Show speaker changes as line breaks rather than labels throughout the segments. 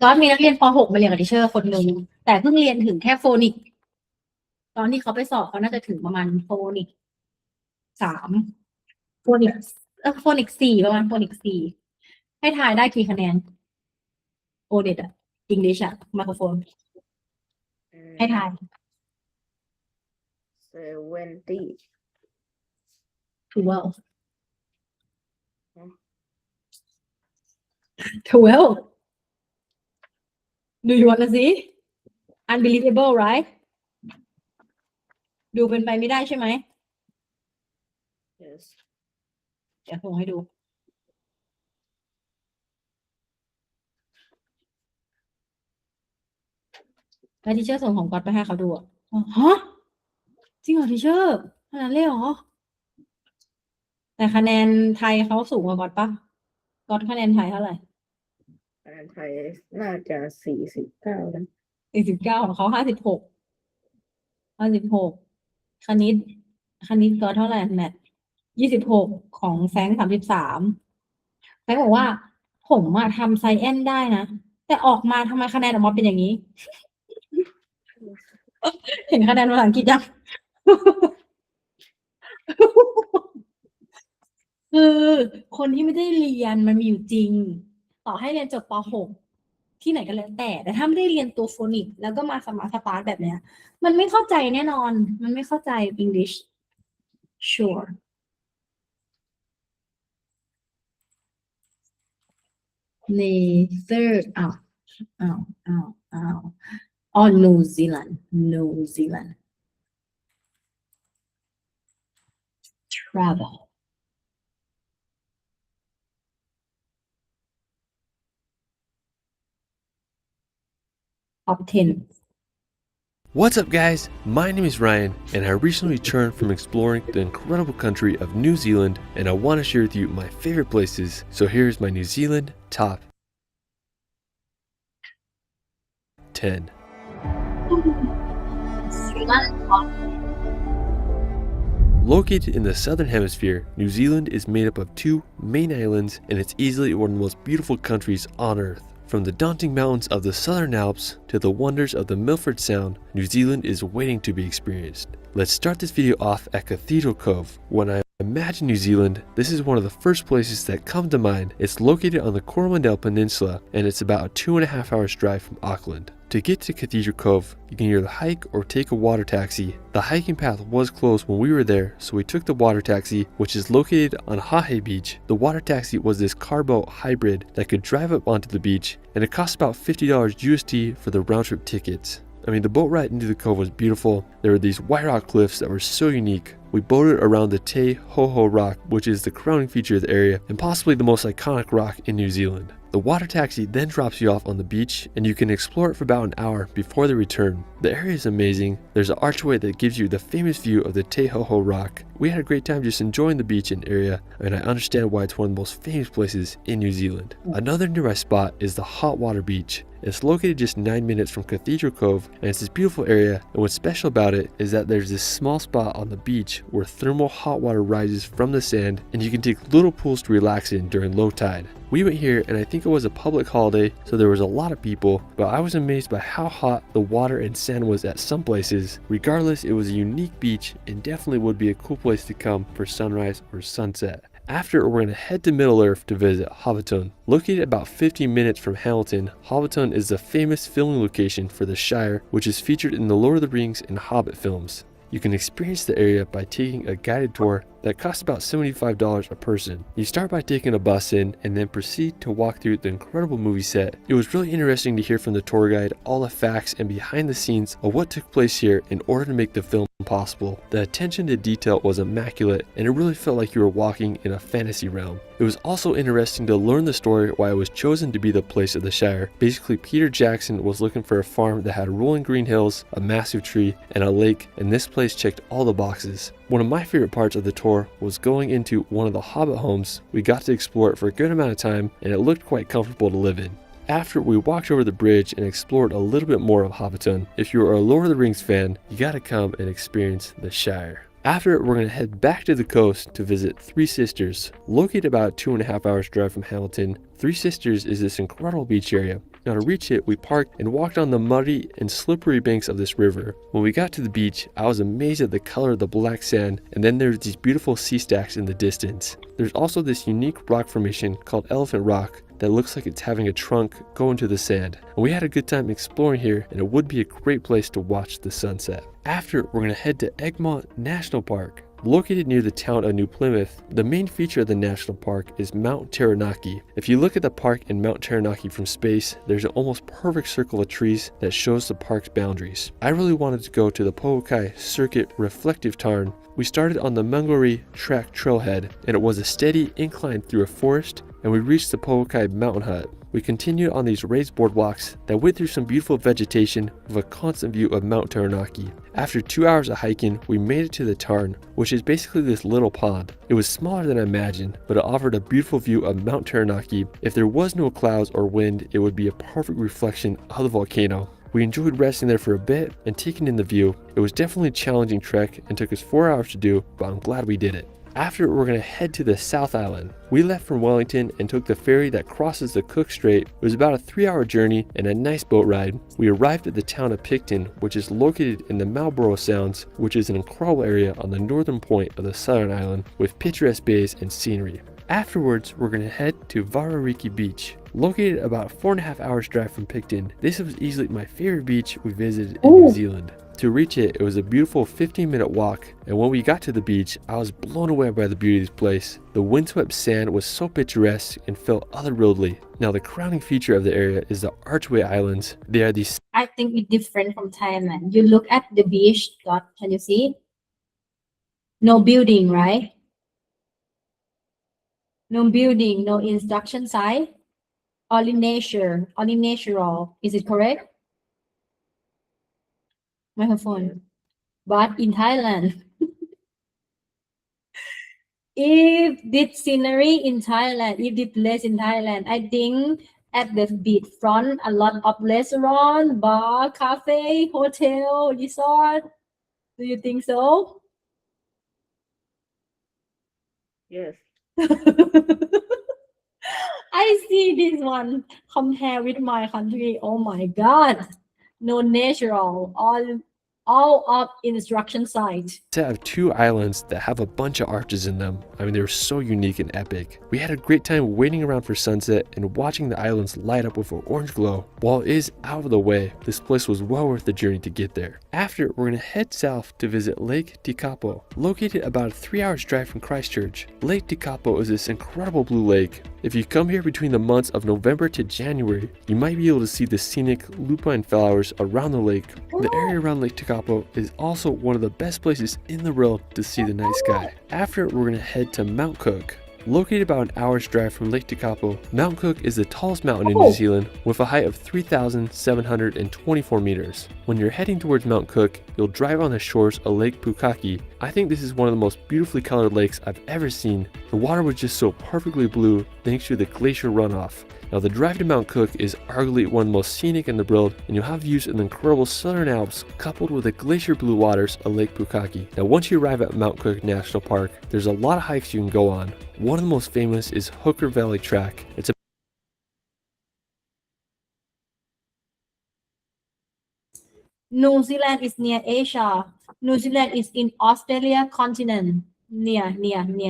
ตอนมีนักเรียนป .6 มาเรียนกับทิเชอร์คนหนึ่งแต่เพิ่งเรียนถึงแค่โฟนิกตอนที่เขาไปสอบเขาน่าจะถึงประมาณโฟนิก3โฟนิกโฟนิก4ประมาณโฟนิก4ให้ทายได้กี่คะแนนโอเด็ดอะอังกฤษอะไมโครโฟนให้ทาย
70
12 12 Do you want to see unbelievable right ดูเป็นไปไม่ได้ใช่ไหม
yes
เดี๋ยวส่งให้ดูแล้วทีเชอร์ส่งของก๊อตไปให้เขาดูอ่ะฮะจริงเหรอทีเชอร์ขนาดนั้นเลยเหรอแต่คะแนนไทยเขาสูงกว่าก๊อตปะก๊อตคะแนนไทยเท่าไหร่
คะแนนไทยน่าจะ49นะ
49ของเขา56คณิตก๊อตเท่าไหร่แมท26ของแฟรงค์33แฟรงค์บอกว่าผมอะทำไซแอนได้นะแต่ออกมาทำไมคะแนนออกมาเป็นอย่างนี้ เห็นคะแนนภาษาอังกฤษยัง คือคนที่ไม่ได้เรียนมันมีอยู่จริง ต่อให้เรียนจบป .6 ที่ไหนก็แล้วแต่ถ้าไม่ได้เรียนตัวโฟนิกแล้วก็มาสมาร์ทสตาร์ทแบบเนี้ย มันไม่เข้าใจแน่นอน มันไม่เข้าใจ English sure เนเธอร์อ้าวอ๋อ New Zealand travel top 10
What's up guys, my name is Ryan and I recently returned from exploring the incredible country of New Zealand and I want to share with you my favorite places. So here's my New Zealand top 10. Located in the southern hemisphere, New Zealand is made up of 2 main islands and it's easily one of the most beautiful countries on earth. From the daunting mountains of the Southern Alps to the wonders of the Milford Sound, New Zealand is waiting to be experienced. Let's start this video off at Cathedral Cove. When I imagine New Zealand, this is one of the first places that come to mind. It's located on the Coromandel Peninsula and it's about a 2.5 hours drive from Auckland. To get to Cathedral Cove, you can either hike or take a water taxi. The hiking path was closed when we were there, so we took the water taxi, which is located on Hahe Beach. The water taxi was this carboat hybrid that could drive up onto the beach, and it cost about $50 USD for the round-trip tickets. I mean, the boat ride into the cove was beautiful. There were these white rock cliffs that were so unique. We boated around the Te Hoho Rock, which is the crowning feature of the area and possibly the most iconic rock in New Zealand. The water taxi then drops you off on the beach and you can explore it for about an hour before the return. The area is amazing. There's an archway that gives you the famous view of the Te Hoho Rock. We had a great time just enjoying the beach and area, and I understand why it's one of the most famous places in New Zealand. Another nearby spot is the Hot Water Beach. It's located just 9 minutes from Cathedral Cove and it's this beautiful area, and what's special about it is that there's this small spot on the beach where thermal hot water rises from the sand and you can take little pools to relax in during low tide. We went here and I think it was a public holiday, so there was a lot of people, but I was amazed by how hot the water and sand was at some places. Regardless, it was a unique beach and definitely would be a cool place to come for sunrise or sunset. After, we're going to head to Middle Earth to visit Hobbiton. Located about 15 minutes from Hamilton, Hobbiton is the famous filming location for the Shire, which is featured in the Lord of the Rings and Hobbit films. You can experience the area by taking a guided tour that costs about $75 a person. You start by taking a bus in and then proceed to walk through the incredible movie set. It was really interesting to hear from the tour guide all the facts and behind the scenes of what took place here in order to make the film possible. The attention to detail was immaculate and it really felt like you were walking in a fantasy realm. It was also interesting to learn the story why it was chosen to be the place of the Shire. Basically, Peter Jackson was looking for a farm that had rolling green hills, a massive tree, and a lake, and this place checked all the boxes. One of my favorite parts of the tour was going into one of the Hobbit homes. We got to explore it for a good amount of time and it looked quite comfortable to live in. After, we walked over the bridge and explored a little bit more of Hobbiton. If you are a Lord of the Rings fan, you gotta come and experience the Shire. After, we're going to head back to the coast to visit Three Sisters. Located about 2.5 hours drive from Hamilton, Three Sisters is this incredible beach area. Now to reach it, we parked and walked on the muddy and slippery banks of this river. When we got to the beach, I was amazed at the color of the black sand, and then there's these beautiful sea stacks in the distance. There's also this unique rock formation called Elephant Rock that looks like it's having a trunk go into the sand. And we had a good time exploring here, and it would be a great place to watch the sunset. After, we're going to head to Egmont National Park. Located near the town of New Plymouth, the main feature of the national park is Mount Taranaki. If you look at the park in Mount Taranaki from space, there's an almost perfect circle of trees that shows the park's boundaries. I really wanted to go to the Pohukai Circuit Reflective Tarn. We started on the Mangori Track trailhead, and it was a steady incline through a forest, and we reached the Pohukai Mountain Hut. We continued on these raised boardwalks that went through some beautiful vegetation with a constant view of Mount Taranaki. After 2 hours of hiking, we made it to the tarn, which is basically this little pond. It was smaller than I imagined, but it offered a beautiful view of Mount Taranaki. If there was no clouds or wind, it would be a perfect reflection of the volcano. We enjoyed resting there for a bit and taking in the view. It was definitely a challenging trek and took us 4 hours to do, but I'm glad we did it. After, we're going to head to the South Island. We left from Wellington and took the ferry that crosses the Cook Strait. It was about a 3-hour journey and a nice boat ride. We arrived at the town of Picton, which is located in the Marlborough Sounds, which is an incredible area on the northern point of the southern island with picturesque bays and scenery. Afterwards, we're going to head to Varariki Beach. Located about 4.5 hours drive from Picton, this was easily my favorite beach we visited in New Zealand. To reach it, it was a beautiful 15-minute walk, and when we got to the beach, I was blown away by the beauty of this place. The windswept sand was so picturesque and felt otherworldly. Now the crowning feature of the area is the Archway Islands. They are these
I think it's different from Thailand. You look at the beach, dot, can you see? No building, right? No building, no instruction sign. Only nature, only natural. Is it correct? Microphone. But in Thailand, if this scenery in Thailand, if the place in Thailand, I think at the beach front, a lot of restaurant, bar, cafe, hotel, resort. Do you think so?
Yes.
I see this one compare with my country. Oh my God. No natural, all of instruction site.
set of 2 islands that have a bunch of arches in them. I mean, they're so unique and epic. We had a great time waiting around for sunset and watching the islands light up with an orange glow. While it is out of the way, this place was well worth the journey to get there. After, we're going to head south to visit Lake Tekapo, located about a 3 hours drive from Christchurch. Lake Tekapo is this incredible blue lake. If you come here between the months of November to January, you might be able to see the scenic lupine flowers around the lake. The area around Lake Tekapo is also one of the best places in the world to see the night sky. After, we're going to head to Mount Cook. Located about an hour's drive from Lake Tekapo, Mount Cook is the tallest mountain in New Zealand with a height of 3,724 meters. When you're heading towards Mount Cook, you'll drive on the shores of Lake Pukaki. I think this is one of the most beautifully colored lakes I've ever seen. The water was just so perfectly blue thanks to the glacier runoff. Now the drive to Mount Cook is arguably one of the most scenic in the world, and you'll have views of the incredible southern Alps coupled with the glacier blue waters of Lake Pukaki. Now once you arrive at Mount Cook National Park, there's a lot of hikes you can go on. One of the most famous is Hooker Valley Track. It's a
New Zealand is near Asia. New Zealand is in Australia continent. Near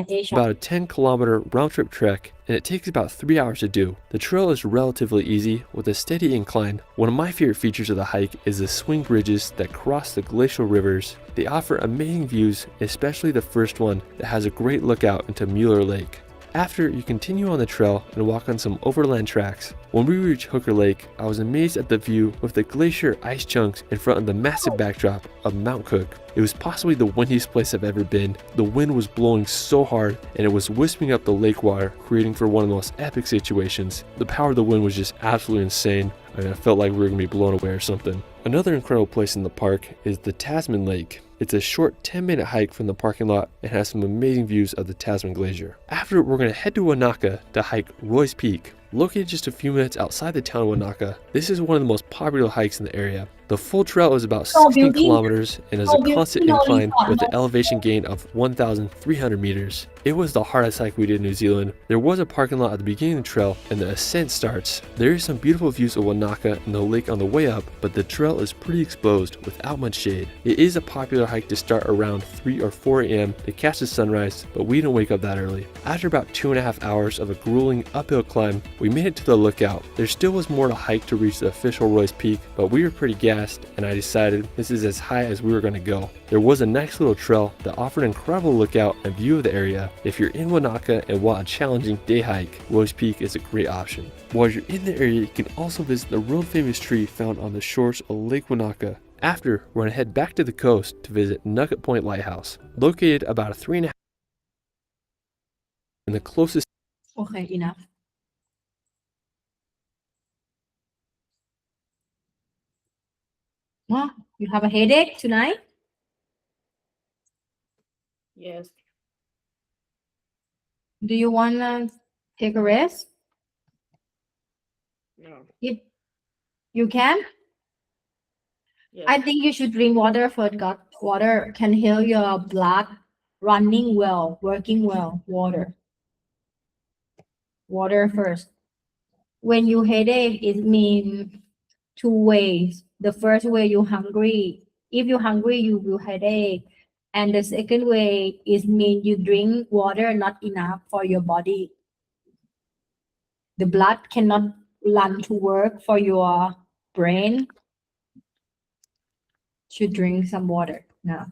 Asia.
about a 10-kilometer round-trip trek, and it takes about 3 hours to do. The trail is relatively easy with a steady incline. One of my favorite features of the hike is the swing bridges that cross the glacial rivers. They offer amazing views, especially the first one that has a great lookout into Mueller Lake. After, you continue on the trail and walk on some overland tracks. When we reached Hooker Lake, I was amazed at the view with the glacier ice chunks in front of the massive backdrop of Mount Cook. It was possibly the windiest place I've ever been. The wind was blowing so hard and it was wisping up the lake water, creating for one of the most epic situations. The power of the wind was just absolutely insane. I mean, I felt like we were going to be blown away or something. Another incredible place in the park is the Tasman Lake. It's a short 10-minute hike from the parking lot and has some amazing views of the Tasman Glacier. After, we're going to head to Wanaka to hike Roy's Peak. Located just a few minutes outside the town of Wanaka, this is one of the most popular hikes in the area. The full trail is about
So
16
building-
kilometers and is
so
a constant
building only
incline
thought
with an
about-
elevation gain of 1,300 meters. It was the hardest hike we did in New Zealand. There was a parking lot at the beginning of the trail and the ascent starts. There is some beautiful views of Wanaka and the lake on the way up, but the trail is pretty exposed without much shade. It is a popular hike to start around 3 or 4 a.m. to catch the sunrise, but we didn't wake up that early. After about 2.5 hours of a grueling uphill climb, we made it to the lookout. There still was more to hike to reach the official Roy's Peak, but we were pretty gassed and I decided this is as high as we were going to go. There was a nice little trail that offered an incredible lookout and view of the area. If you're in Wanaka and want a challenging day hike, Roy's Peak is a great option. While you're in the area, you can also visit the world famous tree found on the shores of Lake Wanaka. After, we're going to head back to the coast to visit Nugget Point Lighthouse, located about a 3.5 in the closest
Okay, enough. Huh? You have a headache tonight?
Yes.
Do you wanna take a rest?
No.
You can?
Yes.
I think you should drink water first. God, water can heal your blood running well, working well. Water first. When you headache, it means two ways. The first way, you hungry. If you're hungry, you will headache. And the second way is mean you drink water not enough for your body. The blood cannot run to work for your brain. Should drink some water now.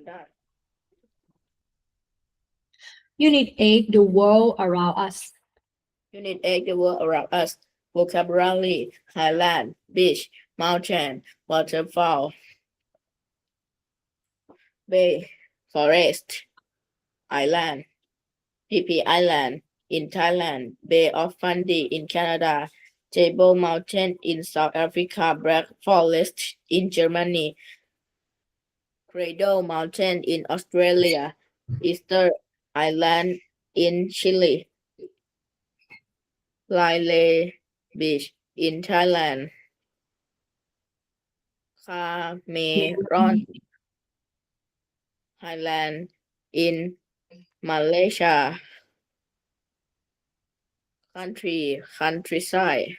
That.
Unit 8, the world around us.
Unit 8, the world around us. Vocabulary, highland, beach, mountain, waterfall, bay, forest, island, PP Island in Thailand, Bay of Fundy in Canada, Table Mountain in South Africa, Black Forest in Germany, Cradle Mountain in Australia, Easter Island in Chile, Lyle Beach in Thailand, Cameron Highland in Malaysia, countryside.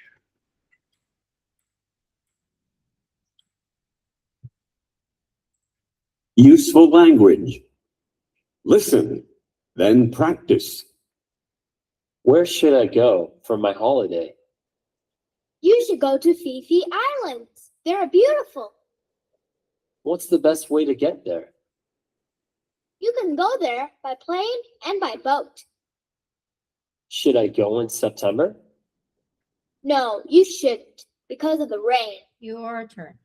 Useful language. Listen, then practice.
Where should I go for my holiday?
You should go to Fifi Islands. They're beautiful.
What's the best way to get there?
You can go there by plane and by boat.
Should I go in September?
No, you shouldn't because of the rain.
Your turn.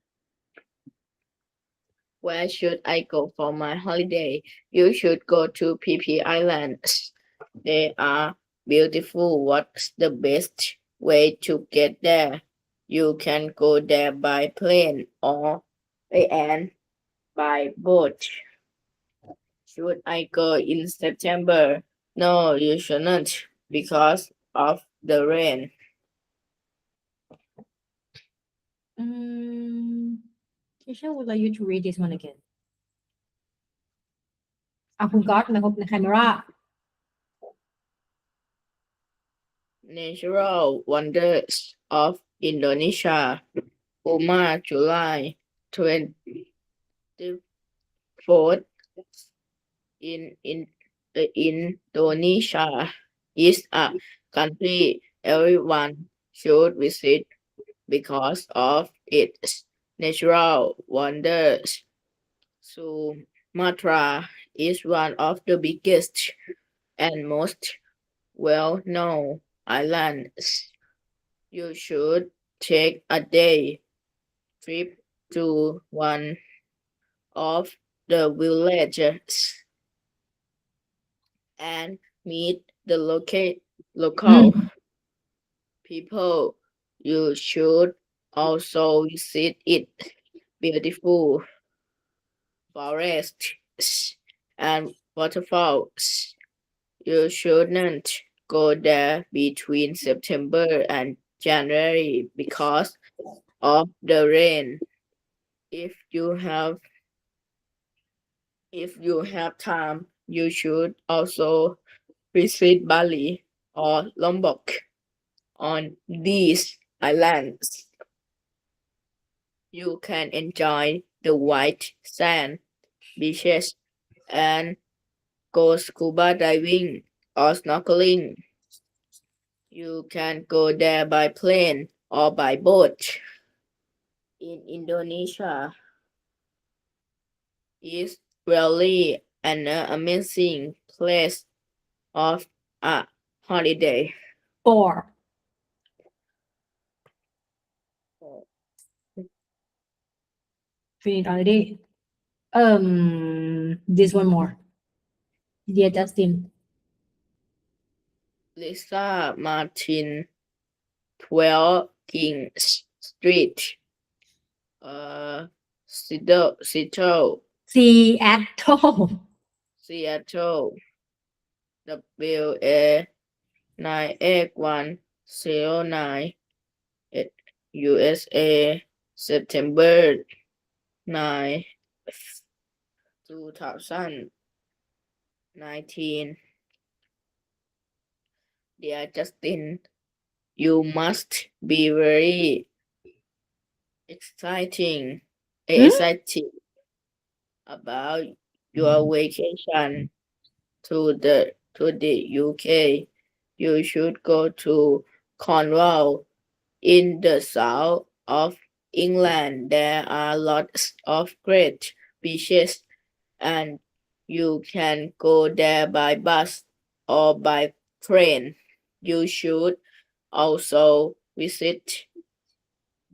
Where should I go for my holiday? You should go to PP Islands. They are beautiful. What's the best way to get there? You can go there by plane or and by boat. Should I go in September? No, you shouldn't because of the rain.
Teacher would like you to read this one again. คุณก๊อตมาพบใน camera.
Natural wonders of Indonesia. Uma, July 24th In Indonesia is a country everyone should visit because of its natural wonders. Sumatra is one of the biggest and most well-known islands. You should take a day trip to one of the villages and meet the local people. You should also visit it beautiful forests and waterfalls. You shouldn't go there between September and January because of the rain. If you have time, you should also visit Bali or Lombok. On these islands, you can enjoy the white sand beaches and go scuba diving or snorkeling. You can go there by plane or by boat. In Indonesia is really an amazing place of a holiday.
4. Finish already. This one more. Dear Justin.
Lisa Martin 12 King Street. Seattle,
Seattle.
Seattle, WA 98109, USA, September 9, 2019. Dear Justin, you must be very exciting, excited about your vacation to the UK. You should go to Cornwall in the south of England. There are lots of great beaches and you can go there by bus or by train. You should also visit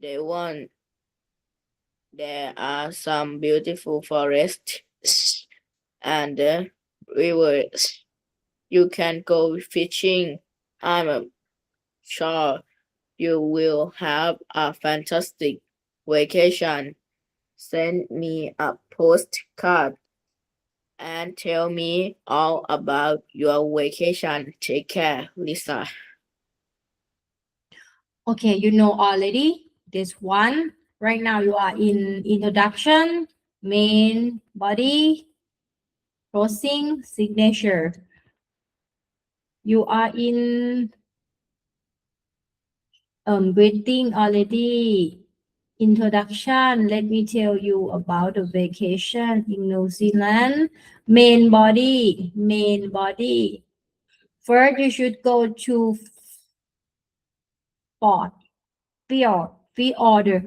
Devon. There are some beautiful forests and rivers. You can go fishing. I'm sure you will have a fantastic vacation. Send me a postcard and tell me all about your vacation. Take care, Lisa.
Okay, you know already this one. Right now you are in introduction, main body, closing, signature. You are in greeting already. Introduction. Let me tell you about the vacation in New Zealand. Main body. Main body. First, you should go to Fort. Pre-order.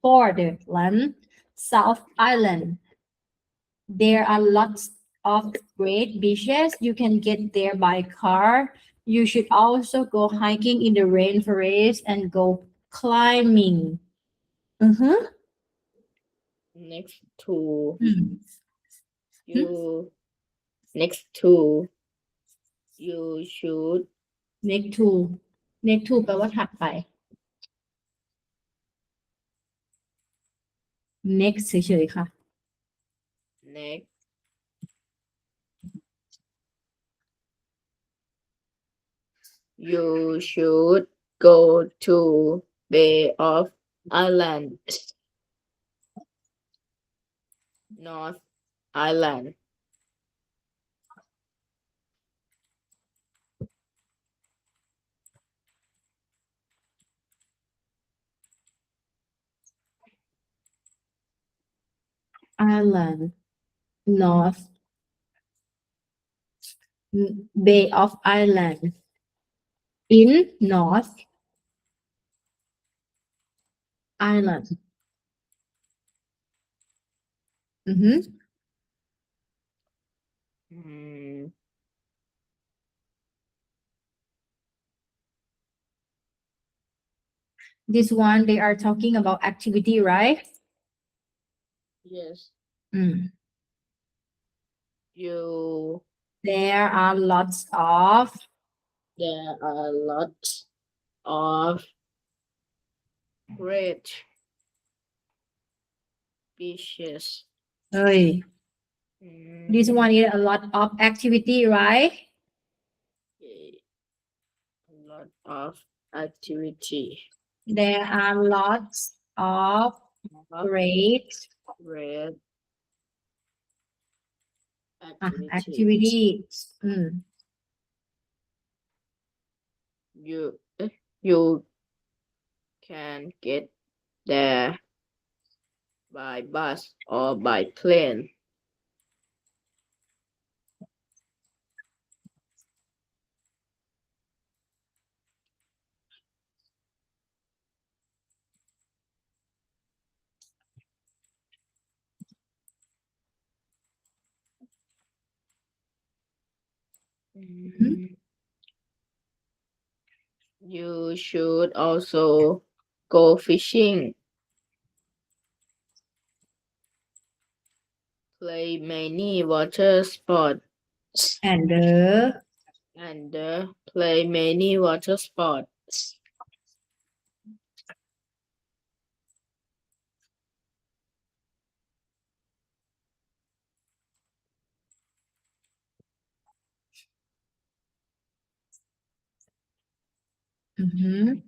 Portland, South Island. There are lots of great beaches. You can get there by car. You should also go hiking in the rainforest and go climbing. Mm-hmm.
Next to
Hmm.
you, next to you should
Next to แปลว่าถัดไป next เฉยๆค่ะ
next you should go to Bay of Islands, North Island.
Island North Bay of Ireland in North Ireland. Mhm.
Mm,
This one they are talking about activity, right?
yes.
Mm.
You
There are lots of
There are lots of great beaches.
Hey, this
Mm,
one is a lot of activity, right?
okay, a lot of activity.
There are lots of
Of
great
great activities.
activities. Mm.
You can get there by bus or by plane. Mm, You should also go fishing, play many water sports,
And
and play many water sports.
mhm.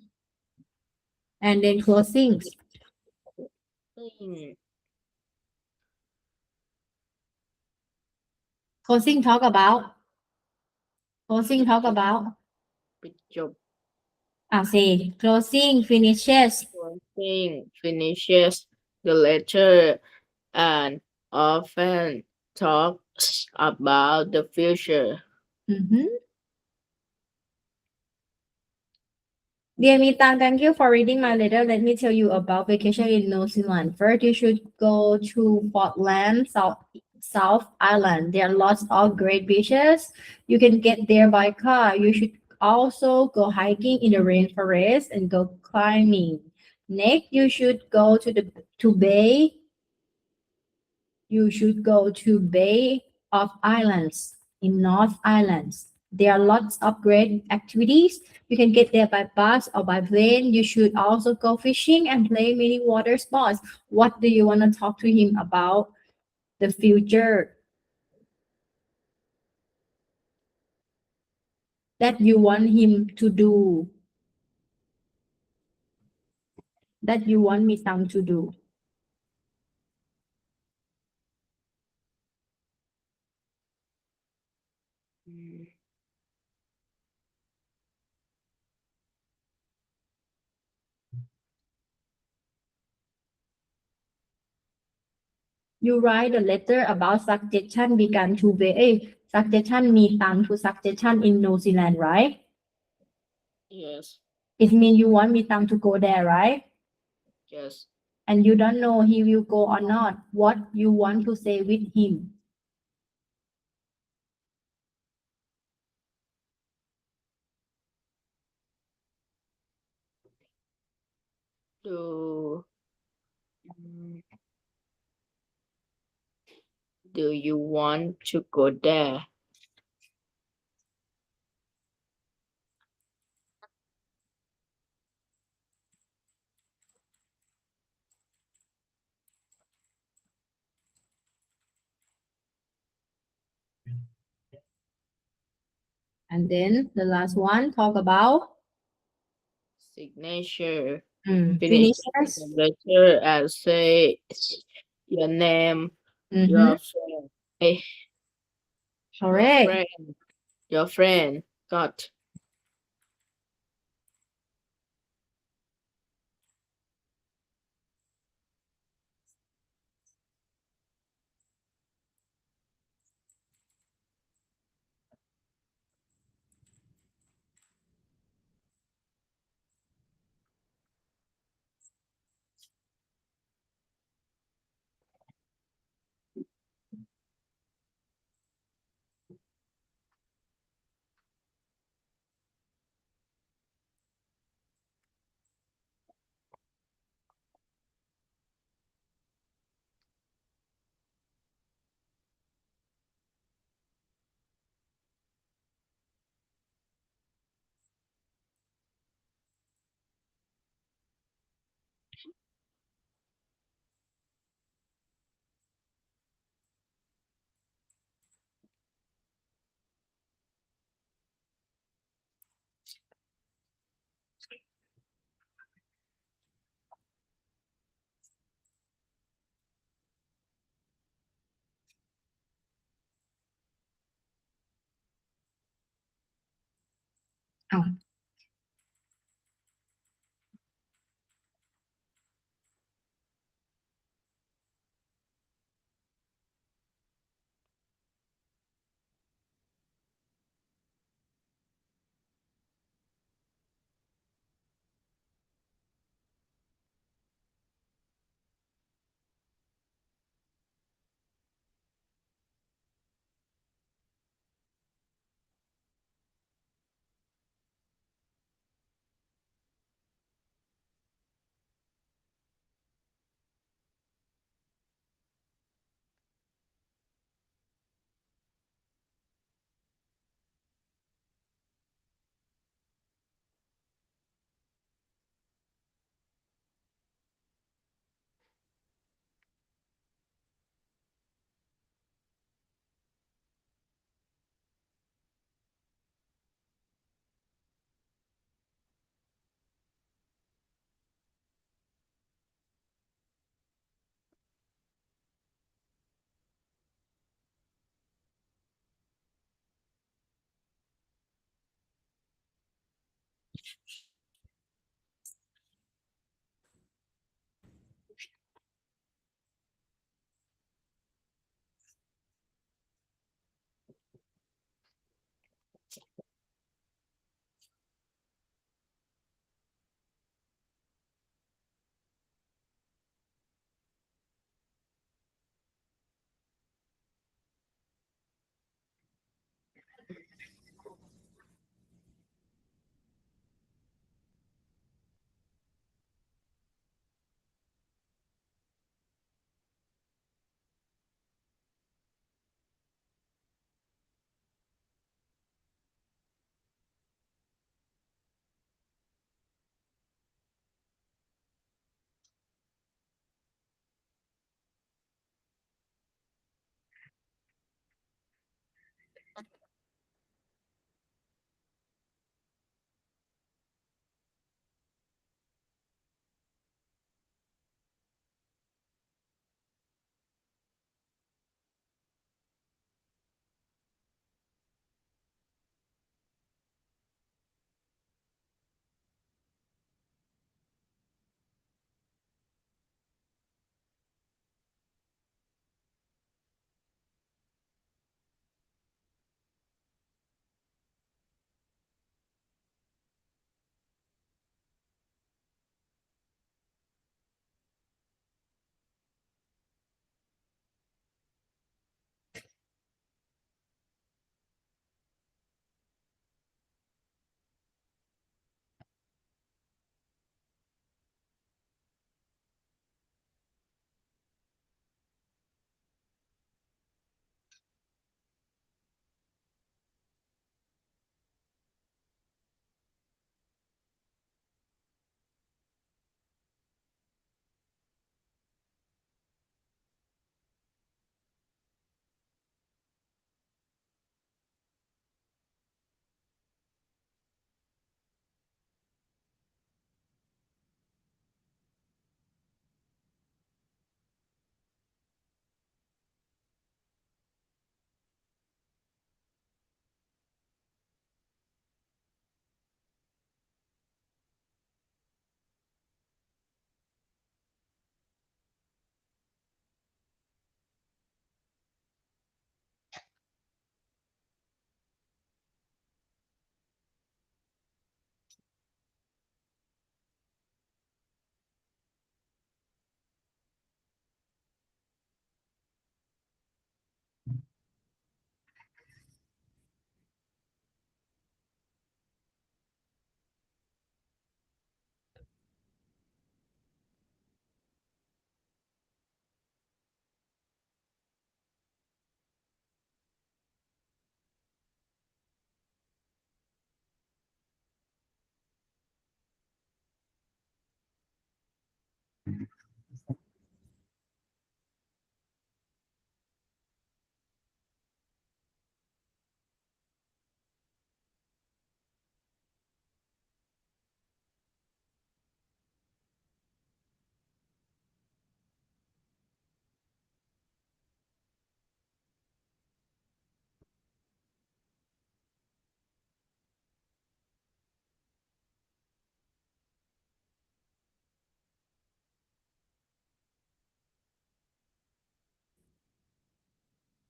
And then closing.
Mm,
Closing talk about. Closing talk about.
ปิดจบ
Say closing finishes.
Closing finishes the letter and often talks about the future.
Mhm. Dear Mitang, thank you for reading my letter. Let me tell you about vacation in New Zealand. First, you should go to Portland, South Island. There are lots of great beaches. You can get there by car. You should also go hiking in the rainforest and go climbing. Next, you should go to Bay. You should go to Bay of Islands in North Islands. There are lots of great activities. You can get there by bus or by plane. You should also go fishing and play many water sports. What do you want to talk to him about the future that you want him to do? That you want me Sam to do?
Mm,
You write a letter about suggestion began to be suggestion มีตาม to suggestion in New Zealand, right?
Yes,
It means you want me to go there, right?
yes.
And you don't know he will go or not. What you want to say with him?
Do mm, do you want to go there?
And then the last one talk about
Signature. Finish
finishes.
the letter and say your name,
Mhm.
your friend, eh, your
Correct.
friend, your friend got.
เอา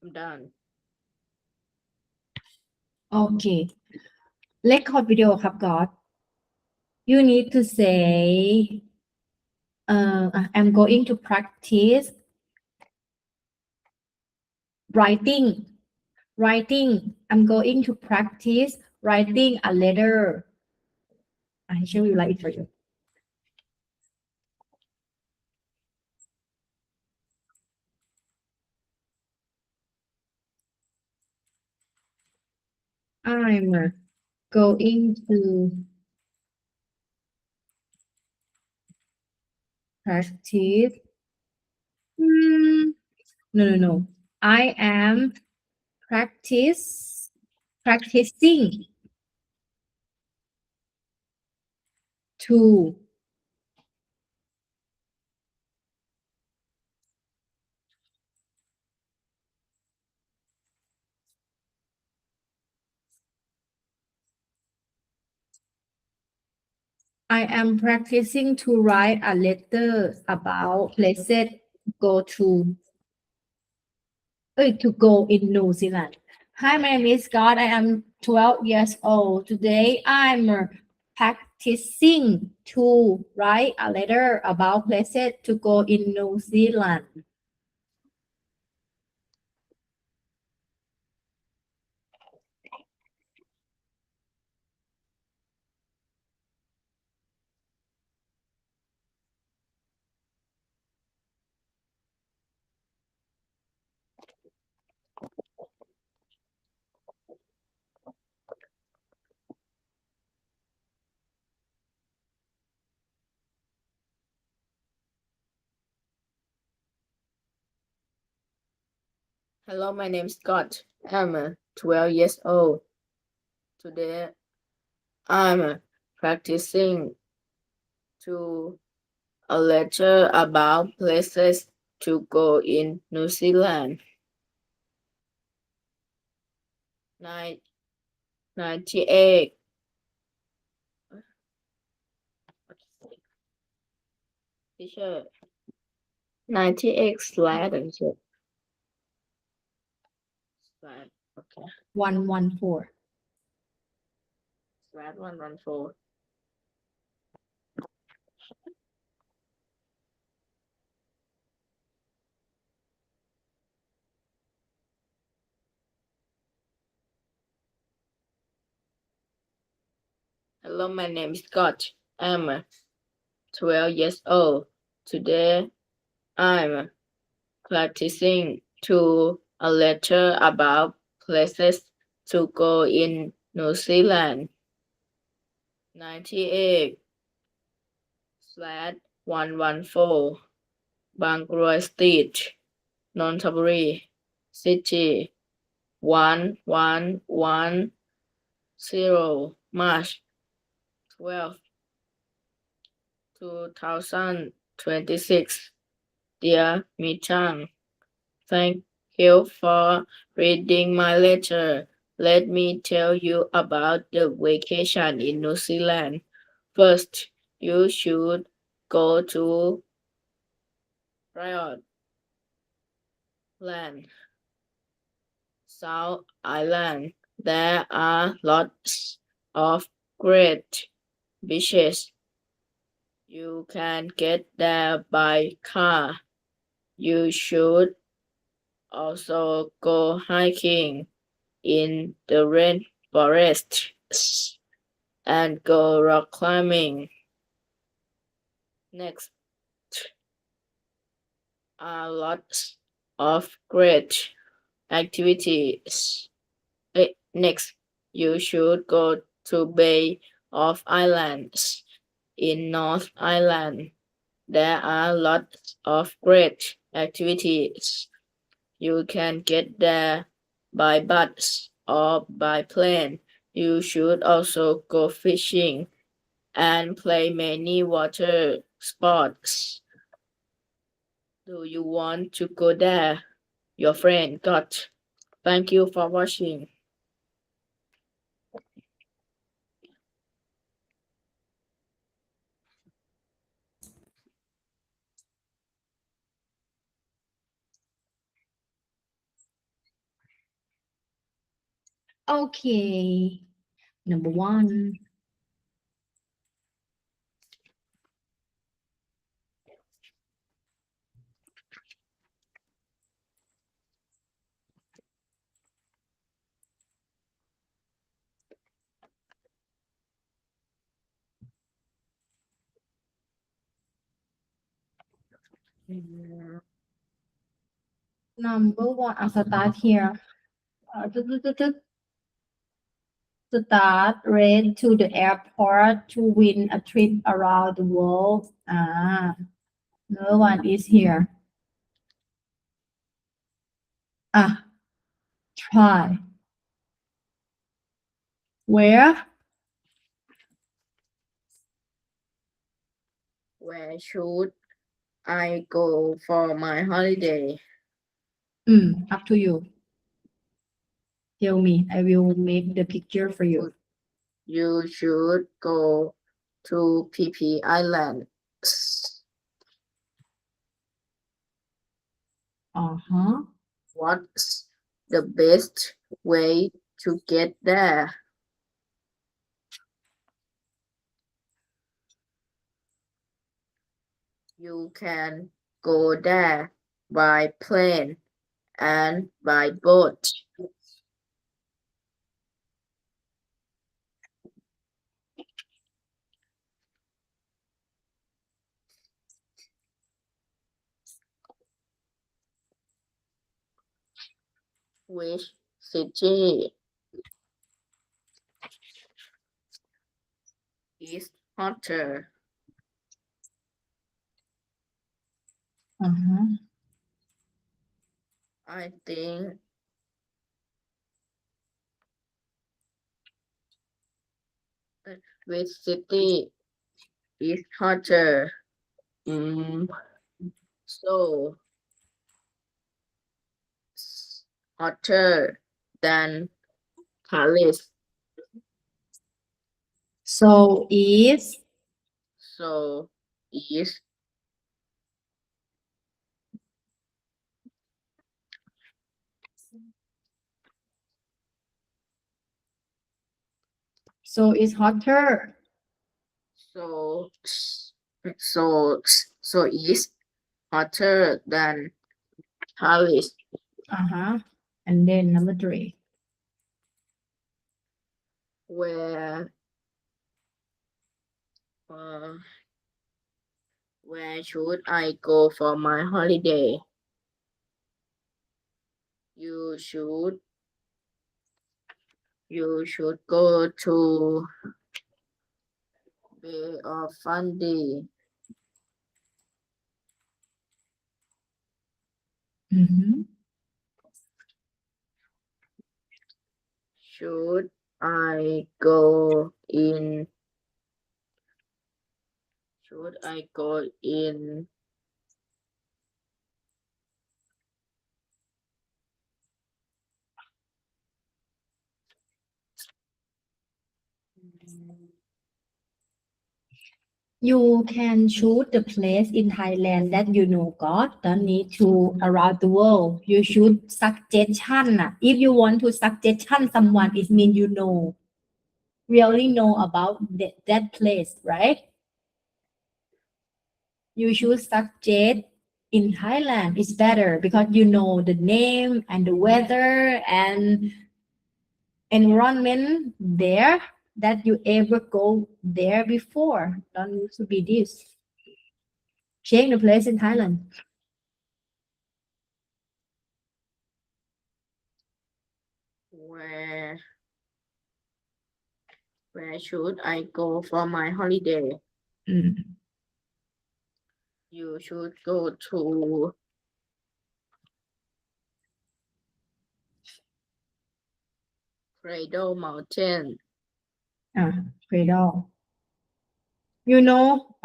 I'm done.
โอเค record video ครับ God you need to say I'm going to practice writing I'm going to practice writing a letter I show you write it for you I'm going to practice no I am practicing to I am practicing to write a letter about places go to go in New Zealand. Hi, my name is Scott. I am 12 years old. Today I'm practicing to write a letter about places to go in New Zealand.
Hello, my name is Scott. I'm 12 years old. Today, I'm practicing to a letter about places to go in New Zealand. 98. Teacher. 98 slide. Slide. Okay.
114.
Slide 114. Hello, my name is Scott. I'm 12 years old. Today, I'm practicing to a letter about places to go in New Zealand. 98 slash 114 Bangor Street, Nonthaburi City 1110 March 12 2026 Dear Mitang, thank you for reading my letter. Let me tell you about the vacation in New Zealand. First, you should go to Riot Land, South Island. There are lots of great beaches. You can get there by car. You should also go hiking in the rainforest and go rock climbing. Next are lots of great activities. Next, you should go to Bay of Islands in North Island. There are lots of great activities. You can get there by bus or by plane. You should also go fishing and play many water sports. Do you want to go there? Your friend got. Thank you for watching.
Okay. Number 1. Number 1. I'll start here. Start race to the airport to win a trip around the world. Another one is here. Try. Where?
Where should I go for my holiday?
Up to you. Tell me. I will make the picture for you.
You should go to PP Island. What's the best way to get there? You can go there by plane and by boat. Which city is hotter? I think which city is hotter? So hotter than Paris.
So is
So is
hotter.
so so is hotter than Paris.
And then number 3.
Where should I go for my holiday? You should go to Bay of Fundy. Should I go in
You can choose the place in Thailand that you know God. Don't need to around the world. You should suggestion. If you want to suggestion someone, it means you know, really know about that place, right? You should suggest in Thailand. It's better because you know the name and the weather and environment there that you ever go there before. Don't need to be this. Check the place in Thailand.
where should I go for my holiday? You should go to Cradle Mountain.
Cradle. You know,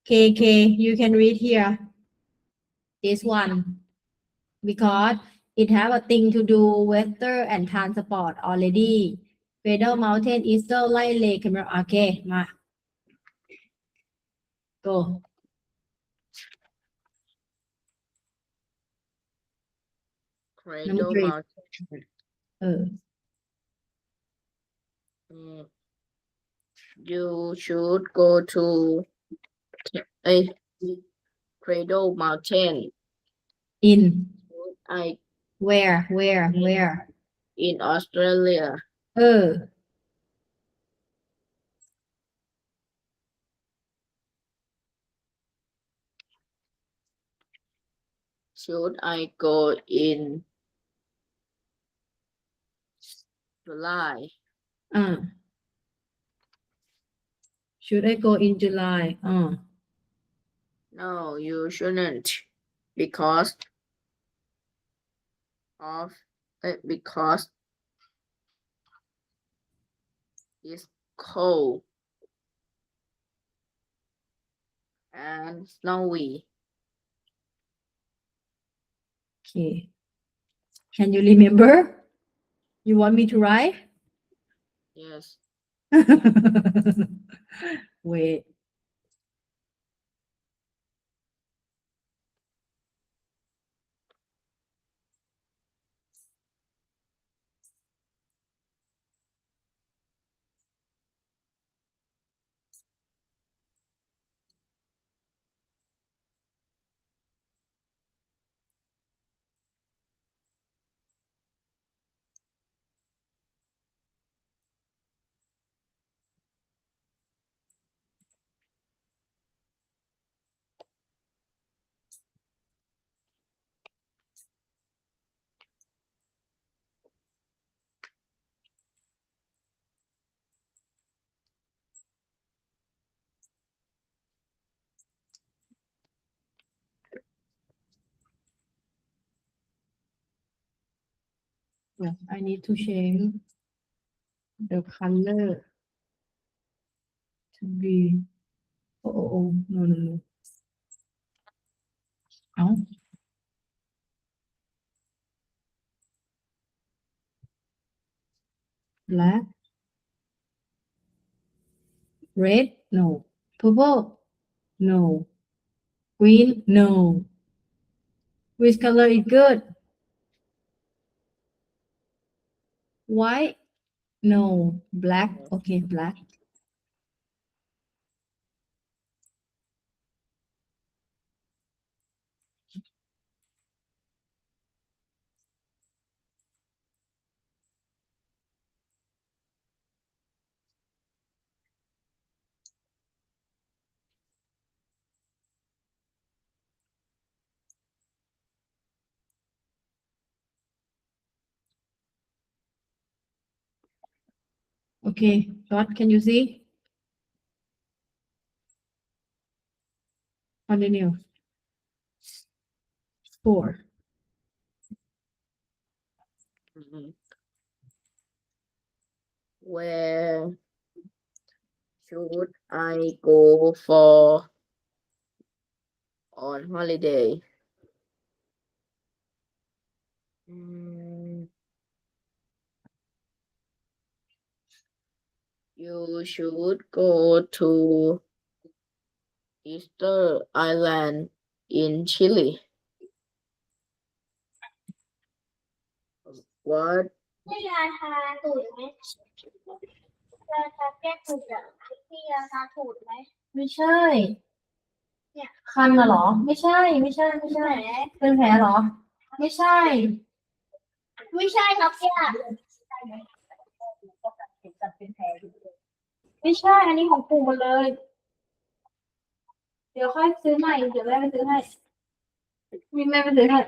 KK, you can read here. This one. Because it have a thing to do weather and transport already. Cradle Mountain is the light lake. Okay, ma. Go.
Cradle
three.
Mountain
เออ
Mm, You should go to a Cradle Mountain.
in
I
where
in Australia.
เออ
Should I go in July?
อ่า should I go in July อ่า
No, you shouldn't because because it's cold and snowy.
โอเค can you remember you want me to write
Yes.
wait yeah, I need to change the color to be oh no เอา black red no purple no green no which color is good white no black okay black okay Dot can you see continue 4
Mhm. Where should I go for on holiday? You should go to Easter Island in Chile. What
ให้ยาทาตูดไหมยาทาแก้ตูดอ่ะพี่ยาทาตูดไหม
ไม่ใช่ เนี่ยคันน่ะเหรอ ไม่ใช่ ไม่ใช่ ไม่ใช่ เป็นแผลเหรอ ไม่ใช่
ไม่ใช่ครับย่า
ไม่ใช่ อันนี้ของปู่หมดเลย เดี๋ยวค่อยซื้อใหม่ เดี๋ยวแม่ไปซื้อให้มีแม่ไปซื้อให้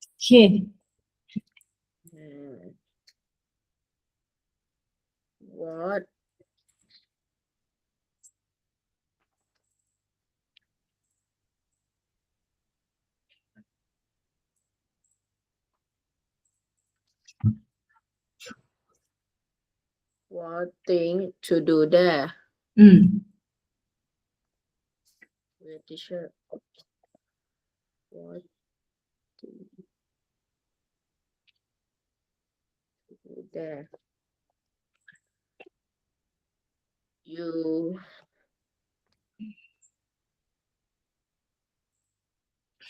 โอเค
Hmm. What thing to do there?
อืม
Wait, teacher. What thing to do there? You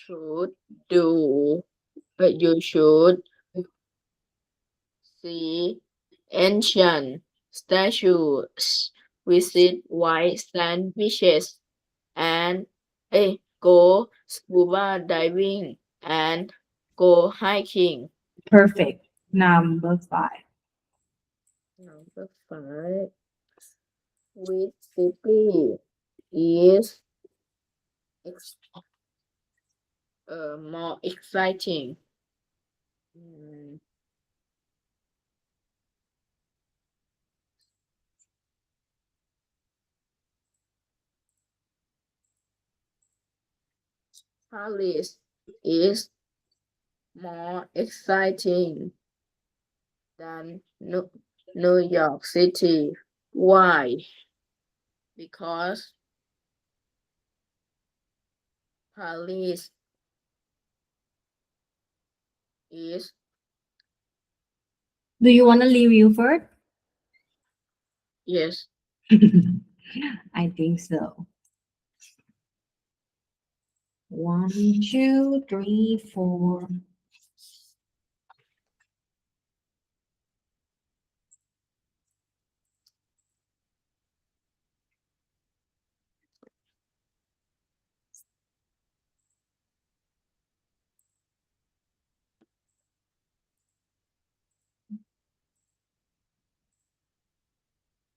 should do, you should see ancient statues, visit white sand beaches, and go scuba diving and go hiking.
Perfect. Number 5.
Number 5. Which city is ex- more exciting? Paris is more exciting than New York City. Why? Because Paris is
Do you want to review first?
yes.
I think so. 1, 2, 3, 4.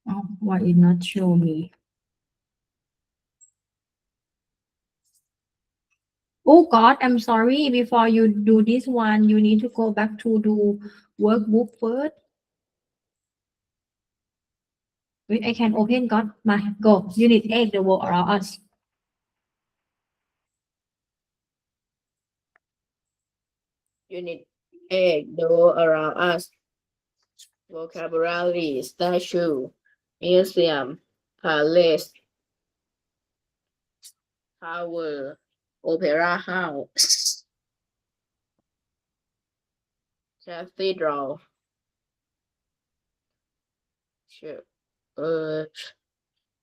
Oh, why it not show me? Oh God, I'm sorry. Before you do this one, you need to go back to do workbook first. Wait, I can open. God, my go. Unit 8, the world around us.
Unit 8, do around us. Vocabulary, statue, museum, palace, tower, opera house, cathedral,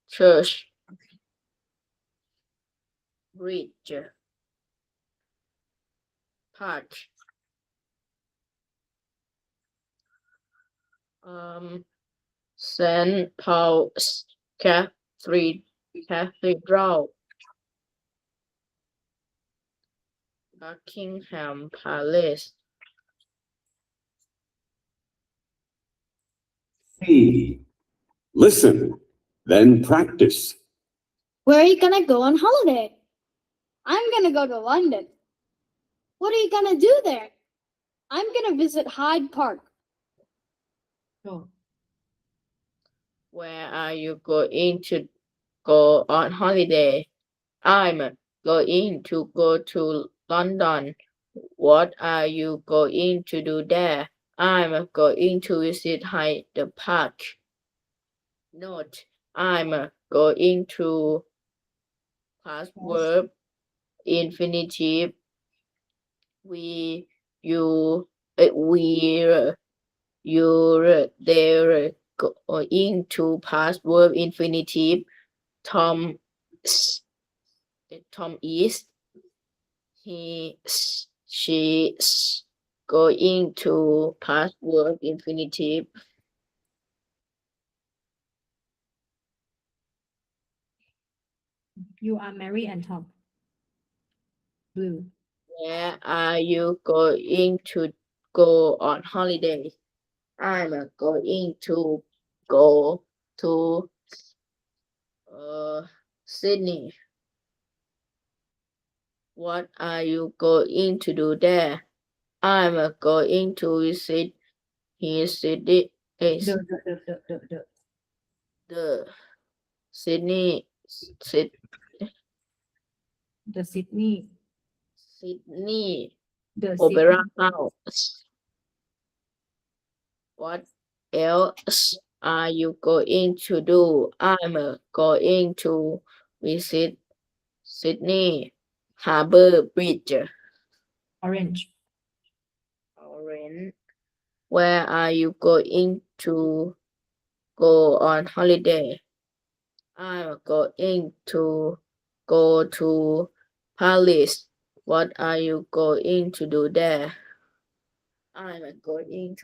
church, bridge, park, St. Paul's Cathedral, Buckingham Palace,
C. Listen, then practice.
Where are you gonna go on holiday? I'm gonna go to London. What are you gonna do there? I'm gonna visit Hyde Park.
Go.
where are you going to go on holiday? I'm going to go to London. What are you going to do there? I'm going to visit Hyde Park. Note, I'm going to past verb infinitive. We, you, we're, you're, they're going to past verb infinitive. Tom is, he, she, going to past verb infinitive.
You are Mary and Tom. Blue.
Where are you going to go on holiday? I'm going to go to Sydney. What are you going to do there? I'm going to visit his city. The Sydney,
The Sydney.
Sydney
The
Opera House. What else are you going to do? I'm going to visit Sydney Harbour Bridge.
Orange.
Orange. Where are you going to go on holiday? I'm going to go to Paris. What are you going to do there? I'm going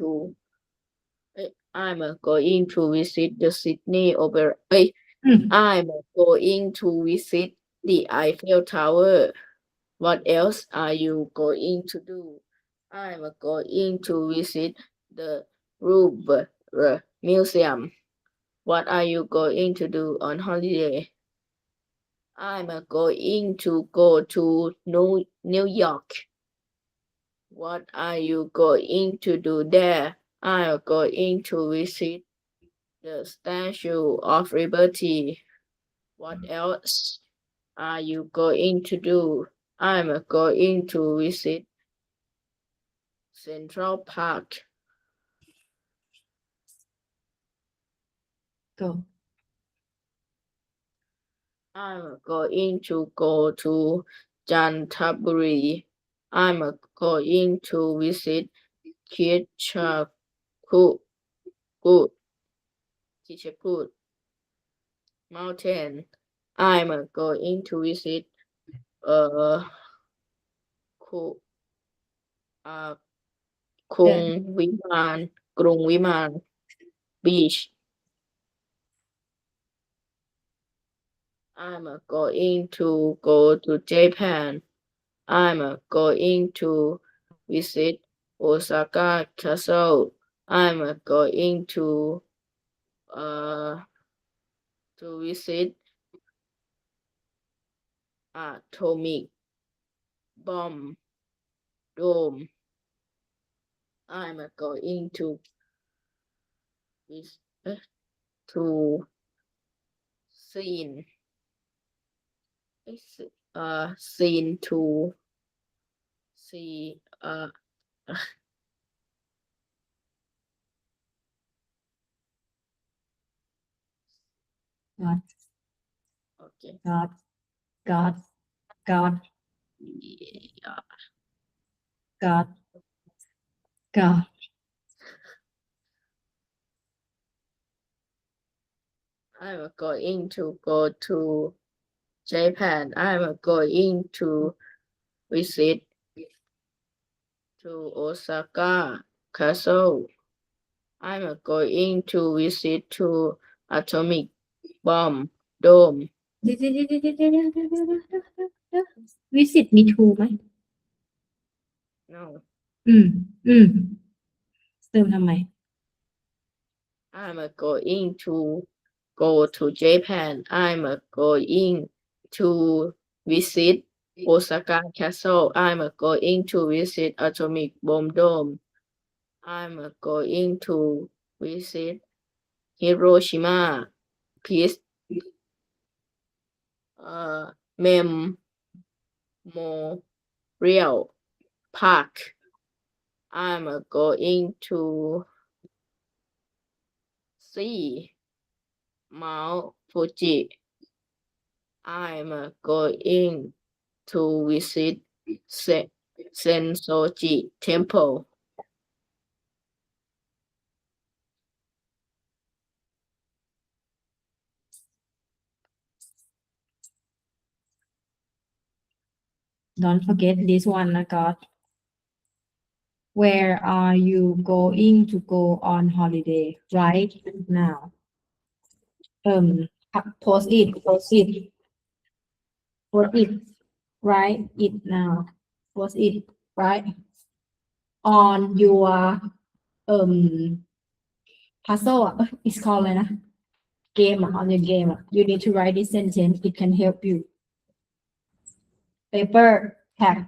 to visit the Sydney Opera. I'm going to visit the Eiffel Tower. What else are you going to do? I'm going to visit the Louvre Museum. What are you going to do on holiday? I'm going to go to New York. What are you going to do there? I'm going to visit the Statue of Liberty. What else are you going to do? I'm going to visit Central Park.
Go.
I'm going to go to Jantaburi. I'm going to visit Kichakut Mountain. I'm going to visit uh Ku- uh กรุงวิมาน Beach. I'm going to go to Japan. I'm going to visit Osaka Castle. I'm going to visit Atomic Bomb Dome. I'm going to to scene scene to see
God,
okay.
God, God, God,
Yeah.
God, God.
I'm going to go to Japan. I'm going to visit to Osaka Castle. I'm going to visit to Atomic Bomb Dome.
เดี๋ยววิสิตมีทูไหม
No,
อืมเติมทำไม
I'm going to go to Japan. I'm going to visit Osaka Castle. I'm going to visit Atomic Bomb Dome. I'm going to visit Hiroshima Peace Memorial Park. I'm going to see Mount Fuji. I'm going to visit Sensoji Temple.
Don't forget this one นะ God Where are you going to go on holiday right now post it write it now post it right on your puzzle it's called อะไรนะ game on your game you need to write this sentence it can help you paper tag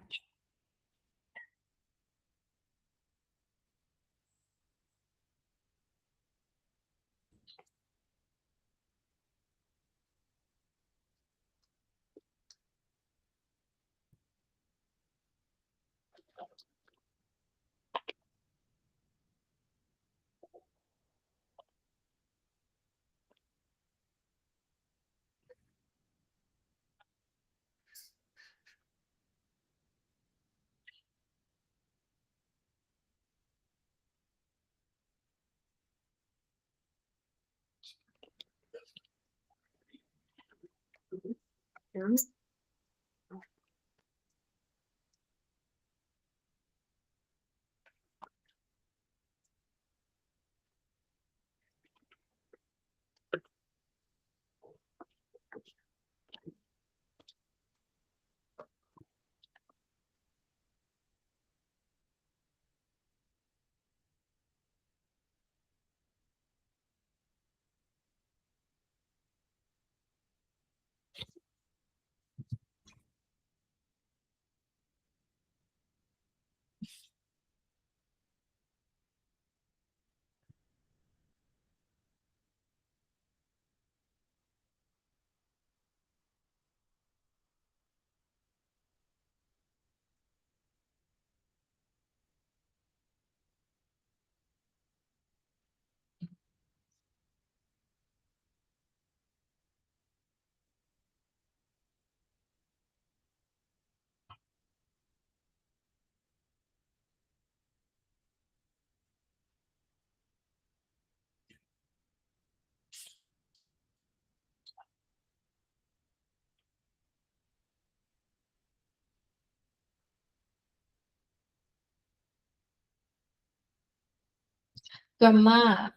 grammar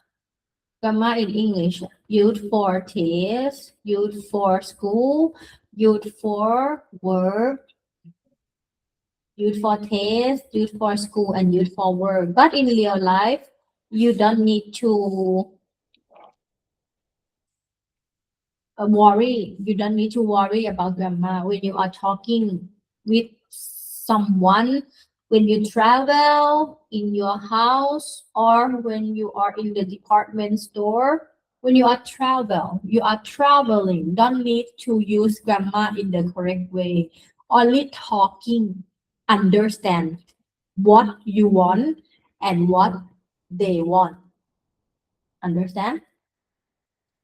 in English used for test, used for school, used for work, used for test, used for school, and used for work. But in real life, you don't need to worry. You don't need to worry about grammar when you are talking with someone, when you travel in your house, or when you are in the department store. When you are traveling, don't need to use grammar in the correct way. Only talking, understand what you want and what they want. Understand?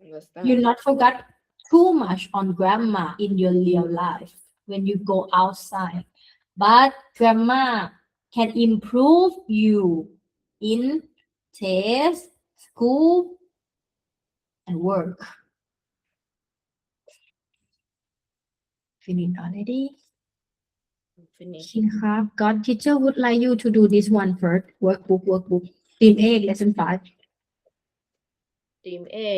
You
Understand?
not forget too much on grammar in your real life when you go outside. But grammar can improve you in test, school, and work. Finished already?
Finish.
โอเคครับ God teacher would like you to do this one first. Workbook. Team A, lesson 5.
Team A.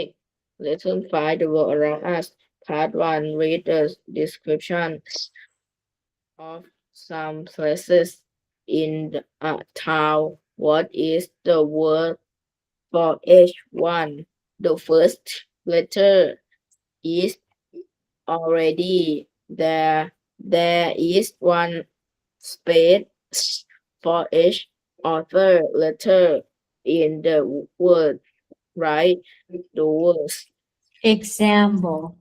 Lesson 5. The world around us. Part 1. Read the description of some places in a town. What is the word for each one? The first letter is already there. There is one space for each other letter in the word. Write the words.
Example.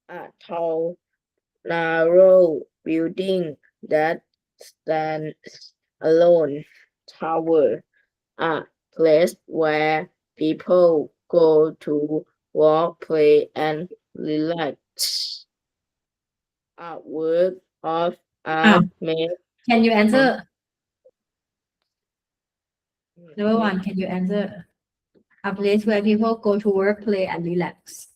A tall, narrow building that stands alone. Tower. A place where people go to walk, play, and relax. A work of art made
Can you answer? Number 1, can you answer? A place where people go to work, play, and relax.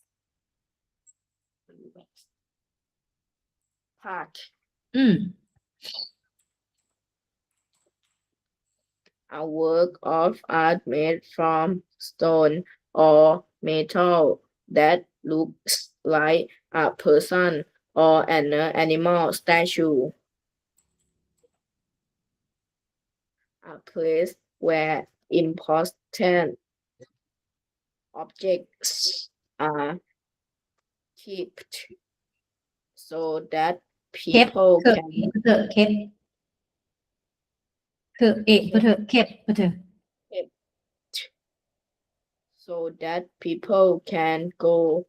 Park. A work of art made from stone or metal that looks like a person or an animal statue. A place where important objects are kept so that people can so that people can go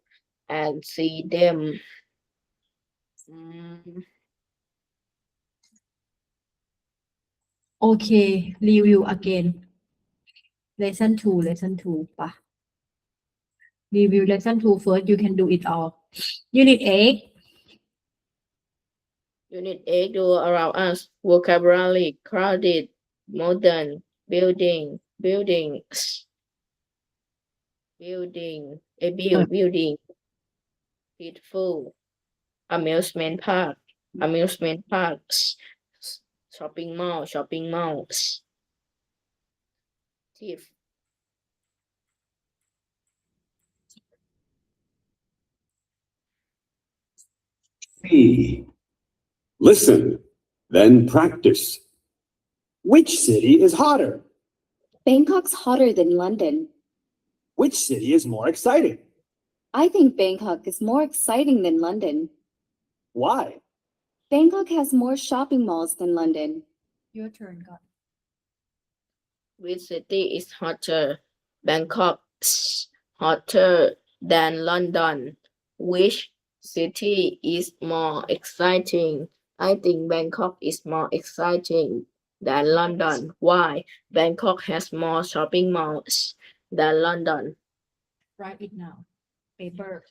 and see them.
Okay, review again. Lesson 2, ป่ะ Review lesson 2 first, you can do it all. Unit 8.
Unit 8. Do around us. Vocabulary. Crowded. Modern. Buildings. Building. Building. Beautiful. Amusement park. Amusement parks. Shopping malls. Thief.
B. Listen, then practice. Which city is hotter?
Bangkok's hotter than London.
Which city is more exciting?
I think Bangkok is more exciting than London.
Why?
Bangkok has more shopping malls than London.
Your turn, God.
Which city is hotter? Bangkok's hotter than London. Which city is more exciting? I think Bangkok is more exciting than London. Why? Bangkok has more shopping malls than London.
Write it now. Paper.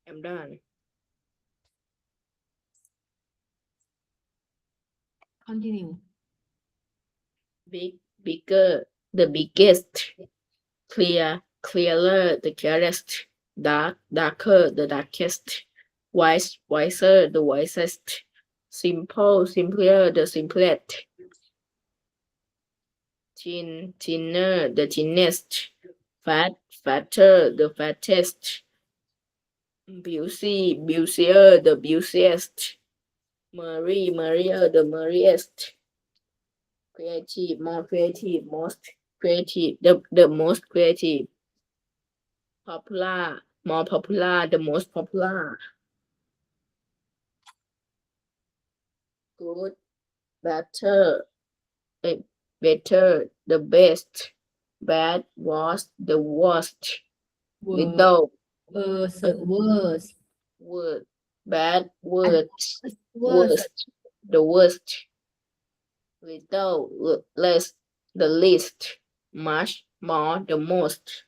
I'm done.
continue
Bigger, the biggest. Clearer, the clearest. Darker, the darkest. Wiser, the wisest. Simple, simpler, the simplest. Thinner, the thinnest. Fatter, the fattest. Busier, the busiest. Merrier, the merriest. Creative, more creative, most creative, the most creative. Popular, more popular, the most popular. Good, better, better, the best. Bad, worst, the worst. Without
worse
word, bad words,
worse
worst, the worst. Little, less, the least. Much, more, the most.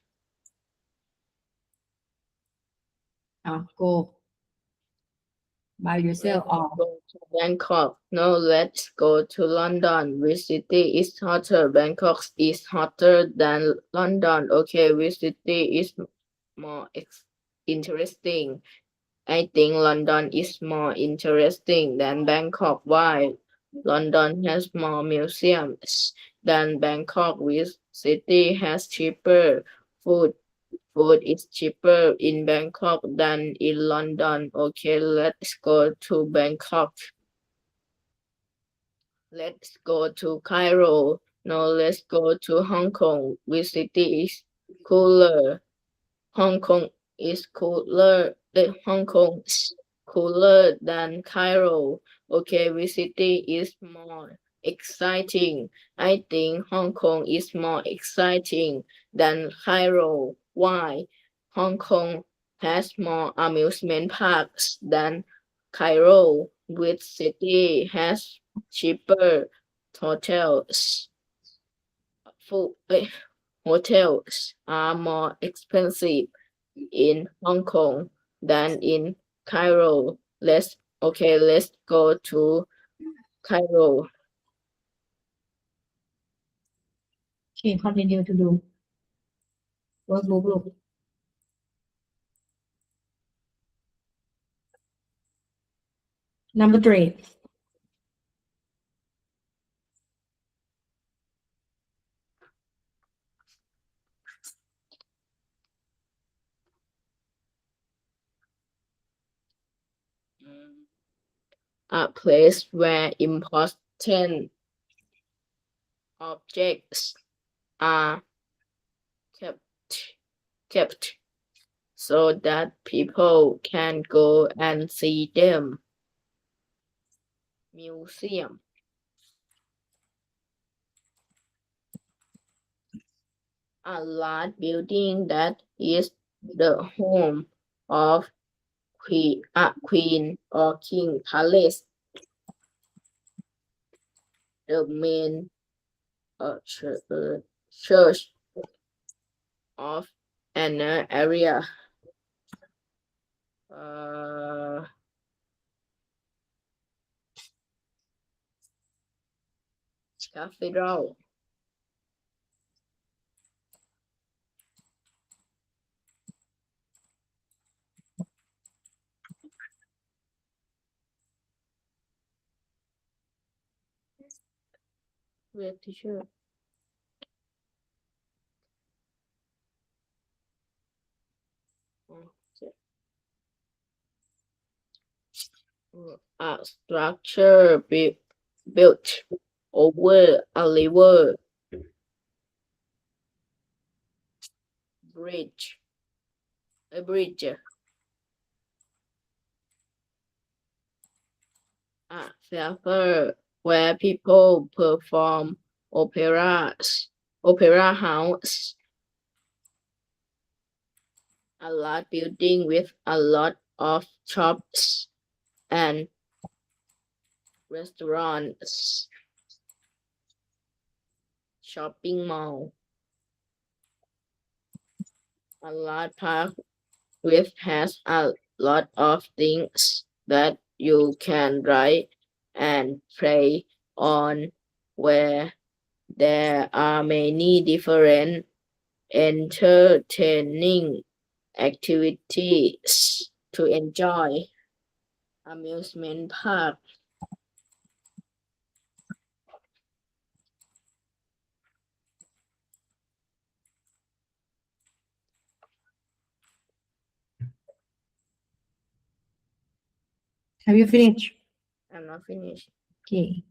go by yourself
Let's
or
go to Bangkok. No, let's go to London. Which city is hotter? Bangkok is hotter than London. Okay, which city is more interesting? I think London is more interesting than Bangkok. Why? London has more museums than Bangkok. Which city has cheaper food? Food is cheaper in Bangkok than in London. Okay, let's go to Bangkok. Let's go to Cairo. No, let's go to Hong Kong. Which city is cooler? Hong Kong is cooler. Hong Kong is cooler than Cairo. Okay, which city is more exciting? I think Hong Kong is more exciting than Cairo. Why? Hong Kong has more amusement parks than Cairo. Which city has cheaper hotels? Hotels are more expensive in Hong Kong than in Cairo. Let's go to Cairo.
okay continue to do workbook look number 3
A place where important objects are kept so that people can go and see them. Museum. A large building that is the home of queen or king palace. The main church of an area. Cathedral. Wait, teacher. A structure built over a river. Bridge. A bridge. A theater where people perform operas. Opera house. A large building with a lot of shops and restaurants. Shopping mall. A large park which has a lot of things that you can write and play on where there are many different entertaining activities to enjoy. Amusement park.
Have you finished?
I'm not finished.
Okay.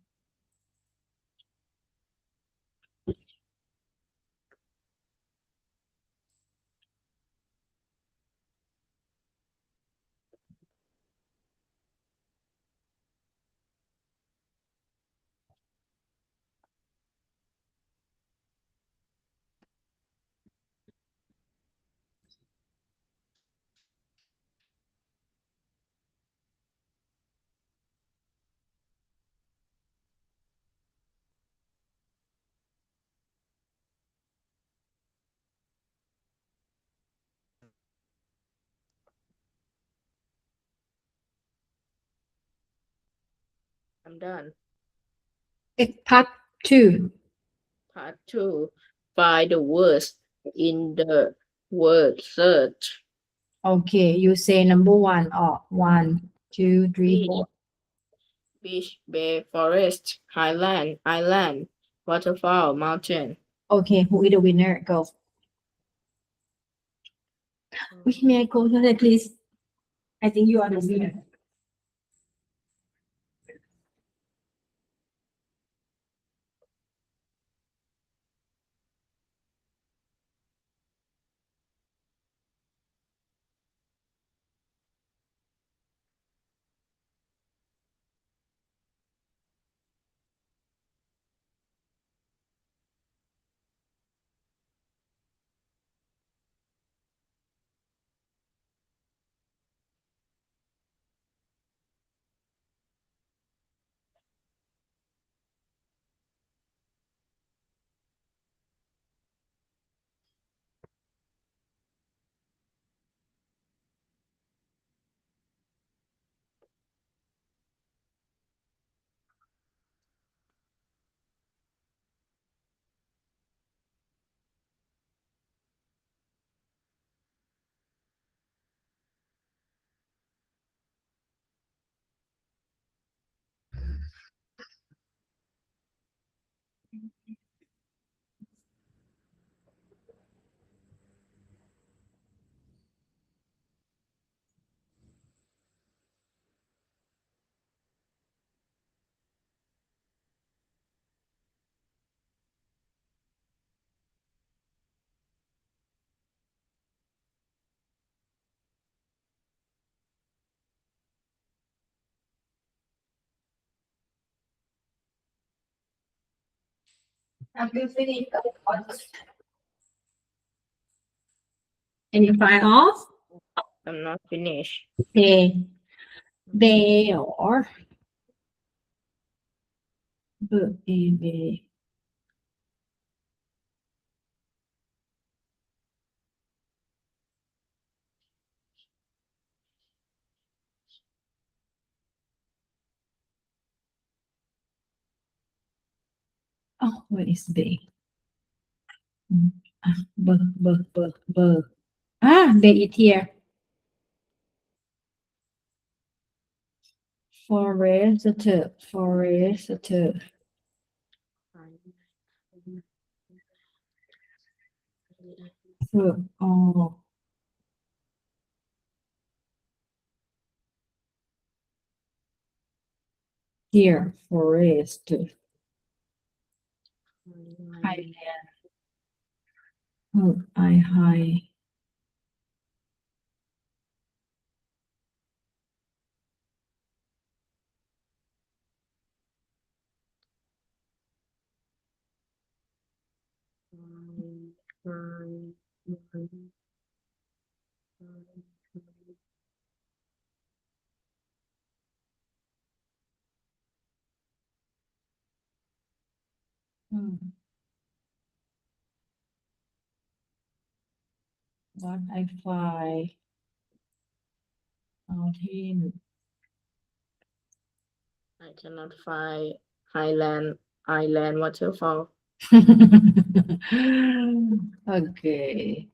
I'm done.
Part 2.
Part 2. Find the words in the word search.
Okay, you say number 1 or 1, 2, 3, 4.
Beach, bay, forest, highland, island, waterfall, mountain.
Okay, who is the winner? Go. May I go ahead, please? I think you are the winner. Have you finished? Any final off?
I'm not finished.
Okay. They are. B. Oh, what is B? B. Ah, B is here. Forest. Oh, here, forest. Highland. High. What I find. mountain
I cannot find Highland Island waterfall.
okay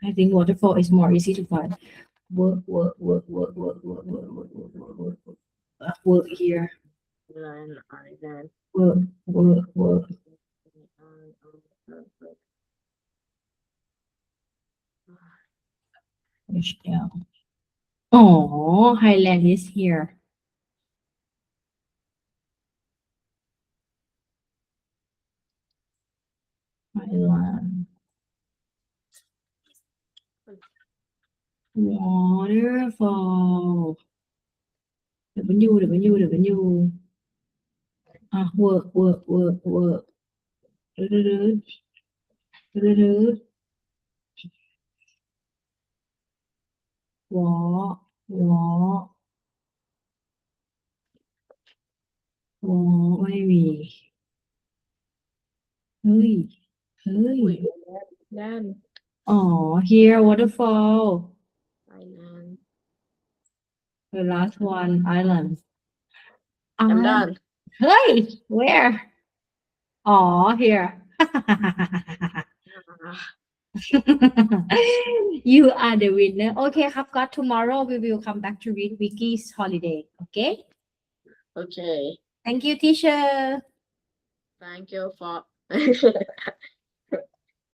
I think waterfall is more easy to find. Work here.
Highland Island.
Work. Push down. Oh, Highland is here. Highland. Waterfall. W. Work.ไม่มีเฮ้ย
Land
here waterfall
Island.
the last one island
I'm done.
Hey, where? Here. You are the winner. Okay,ครับก็ tomorrow we will come back to read Vicky's holiday. Okay.
Okay.
Thank you, teacher.
Thank you for